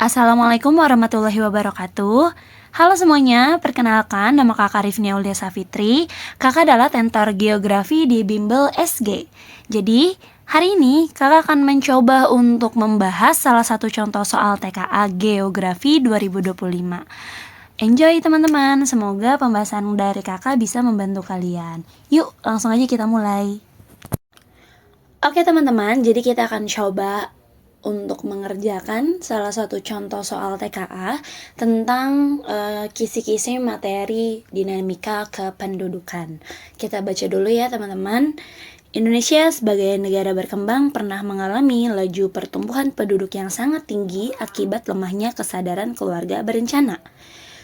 Assalamualaikum warahmatullahi wabarakatuh. Halo semuanya, perkenalkan nama kakak Rifni Aulia Safitri. Kakak adalah tentor geografi di Bimbel SG. Jadi, hari ini kakak akan mencoba untuk membahas salah satu contoh soal TKA Geografi 2025. Enjoy teman-teman, semoga pembahasan dari kakak bisa membantu kalian. Yuk, langsung aja kita mulai. Oke teman-teman, jadi kita akan coba untuk mengerjakan salah satu contoh soal TKA tentang kisi-kisi materi dinamika kependudukan. Kita baca dulu ya teman-teman. Indonesia sebagai negara berkembang pernah mengalami laju pertumbuhan penduduk yang sangat tinggi akibat lemahnya kesadaran keluarga berencana,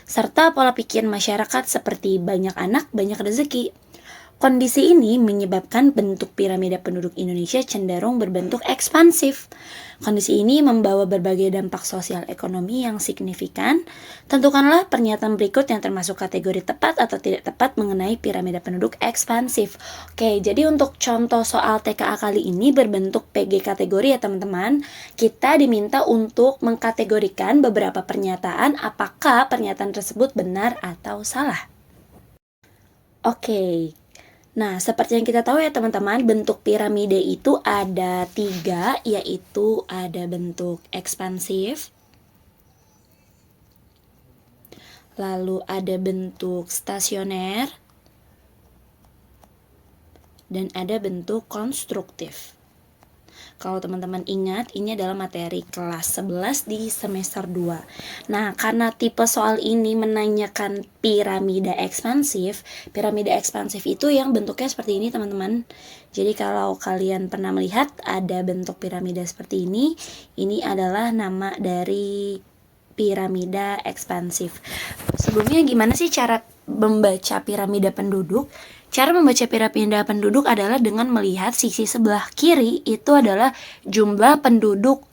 serta pola pikir masyarakat seperti banyak anak, banyak rezeki. Kondisi ini menyebabkan bentuk piramida penduduk Indonesia cenderung berbentuk ekspansif. Kondisi ini membawa berbagai dampak sosial ekonomi yang signifikan. Tentukanlah pernyataan berikut yang termasuk kategori tepat atau tidak tepat mengenai piramida penduduk ekspansif. Oke, jadi untuk contoh soal TKA kali ini berbentuk PG kategori ya teman-teman. Kita diminta untuk mengkategorikan beberapa pernyataan apakah pernyataan tersebut benar atau salah. Oke. Nah, seperti yang kita tahu ya teman-teman, bentuk piramida itu ada 3, yaitu ada bentuk ekspansif, lalu ada bentuk stasioner, dan ada bentuk konstruktif. Kalau teman-teman ingat, ini adalah materi kelas 11 di semester 2. Nah, karena tipe soal ini menanyakan piramida ekspansif itu yang bentuknya seperti ini teman-teman. Jadi kalau kalian pernah melihat ada bentuk piramida seperti ini adalah nama dari piramida ekspansif. Sebelumnya gimana sih cara membaca piramida penduduk? Cara membaca piramida penduduk adalah dengan melihat sisi sebelah kiri itu adalah jumlah penduduk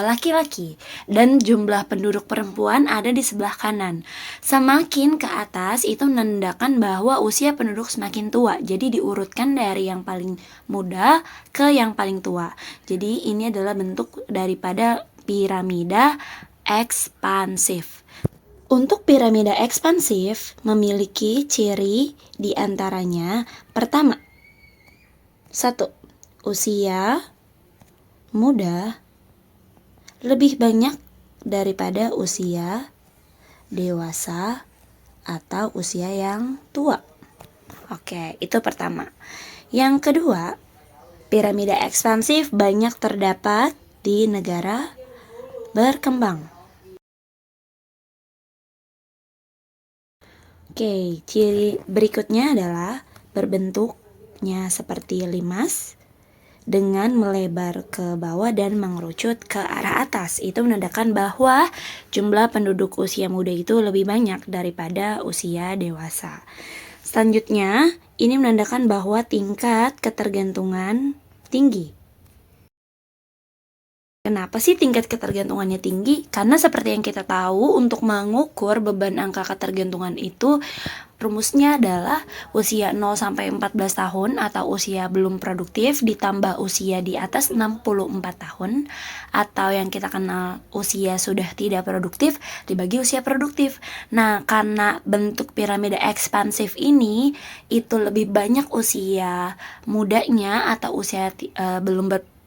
laki-laki dan jumlah penduduk perempuan ada di sebelah kanan. Semakin ke atas itu menandakan bahwa usia penduduk semakin tua. Jadi diurutkan dari yang paling muda ke yang paling tua. Jadi ini adalah bentuk daripada piramida ekspansif. Untuk piramida ekspansif memiliki ciri di antaranya pertama, 1. Usia muda lebih banyak daripada usia dewasa atau usia yang tua. Oke, itu pertama. Yang kedua, piramida ekspansif banyak terdapat di negara berkembang. Oke, ciri berikutnya adalah berbentuknya seperti limas dengan melebar ke bawah dan mengerucut ke arah atas. Itu menandakan bahwa jumlah penduduk usia muda itu lebih banyak daripada usia dewasa. Selanjutnya, ini menandakan bahwa tingkat ketergantungan tinggi. Kenapa sih tingkat ketergantungannya tinggi? Karena seperti yang kita tahu, untuk mengukur beban angka ketergantungan itu rumusnya adalah usia 0 sampai 14 tahun atau usia belum produktif ditambah usia di atas 64 tahun atau yang kita kenal usia sudah tidak produktif dibagi usia produktif. Nah, karena bentuk piramida ekspansif ini itu lebih banyak usia mudanya atau usia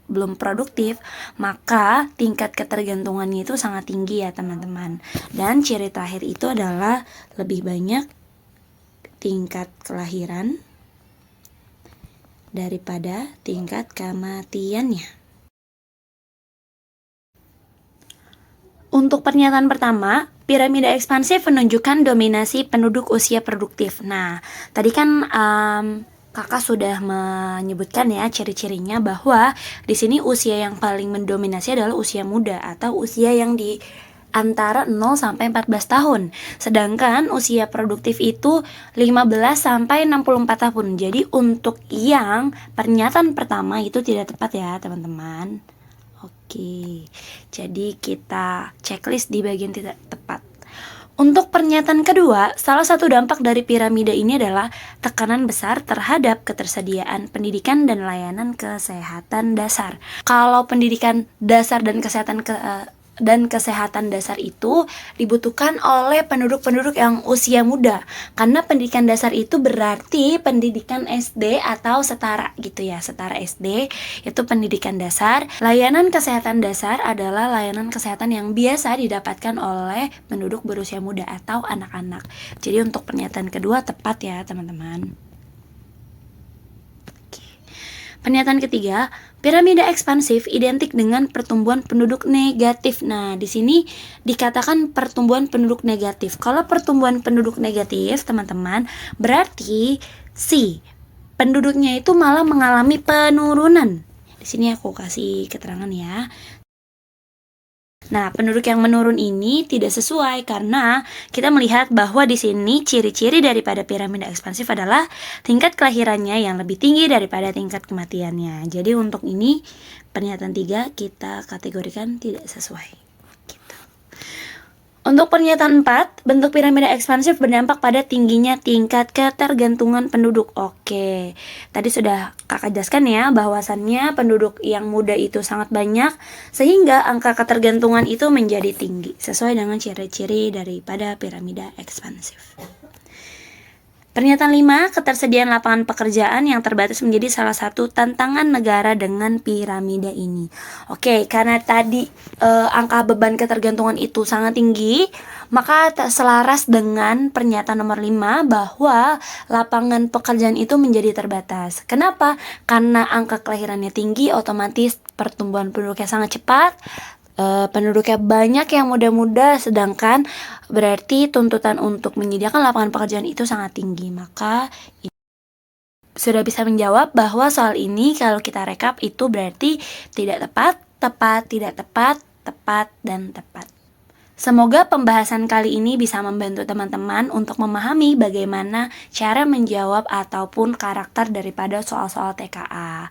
belum produktif, maka tingkat ketergantungannya itu sangat tinggi ya teman-teman. Dan ciri terakhir itu adalah lebih banyak tingkat kelahiran daripada tingkat kematiannya. Untuk pernyataan pertama, piramida ekspansif menunjukkan dominasi penduduk usia produktif. Nah, tadi kan kakak sudah menyebutkan ya ciri-cirinya bahwa di sini usia yang paling mendominasi adalah usia muda atau usia yang di antara 0 sampai 14 tahun. Sedangkan usia produktif itu 15 sampai 64 tahun. Jadi untuk yang pernyataan pertama itu tidak tepat ya, teman-teman. Oke. Jadi kita checklist di bagian tidak tepat. Untuk pernyataan kedua, salah satu dampak dari piramida ini adalah tekanan besar terhadap ketersediaan pendidikan dan layanan kesehatan dasar. Kalau pendidikan dasar dan kesehatan dan kesehatan dasar itu dibutuhkan oleh penduduk-penduduk yang usia muda. Karena pendidikan dasar itu berarti pendidikan SD atau setara gitu ya, setara SD itu pendidikan dasar. Layanan kesehatan dasar adalah layanan kesehatan yang biasa didapatkan oleh penduduk berusia muda atau anak-anak. Jadi untuk pernyataan kedua tepat ya teman-teman. Pernyataan ketiga, piramida ekspansif identik dengan pertumbuhan penduduk negatif. Nah, di sini dikatakan pertumbuhan penduduk negatif. Kalau pertumbuhan penduduk negatif, teman-teman, berarti si penduduknya itu malah mengalami penurunan. Di sini aku kasih keterangan ya. Nah, penduduk yang menurun ini tidak sesuai karena kita melihat bahwa di sini ciri-ciri daripada piramida ekspansif adalah tingkat kelahirannya yang lebih tinggi daripada tingkat kematiannya. Jadi untuk ini pernyataan 3 kita kategorikan tidak sesuai. Untuk pernyataan 4, bentuk piramida ekspansif berdampak pada tingginya tingkat ketergantungan penduduk. Oke, tadi sudah kakak jelaskan ya bahwasannya penduduk yang muda itu sangat banyak sehingga angka ketergantungan itu menjadi tinggi sesuai dengan ciri-ciri daripada piramida ekspansif. Pernyataan 5, ketersediaan lapangan pekerjaan yang terbatas menjadi salah satu tantangan negara dengan piramida ini. Oke, karena tadi angka beban ketergantungan itu sangat tinggi, maka selaras dengan pernyataan nomor 5 bahwa lapangan pekerjaan itu menjadi terbatas. Kenapa? Karena angka kelahirannya tinggi, otomatis pertumbuhan penduduknya sangat cepat, penduduknya banyak yang muda-muda, sedangkan berarti tuntutan untuk menyediakan lapangan pekerjaan itu sangat tinggi. Maka sudah bisa menjawab bahwa soal ini kalau kita rekap itu berarti tidak tepat, tepat, tidak tepat, tepat, dan tepat. Semoga pembahasan kali ini bisa membantu teman-teman untuk memahami bagaimana cara menjawab ataupun karakter daripada soal-soal TKA.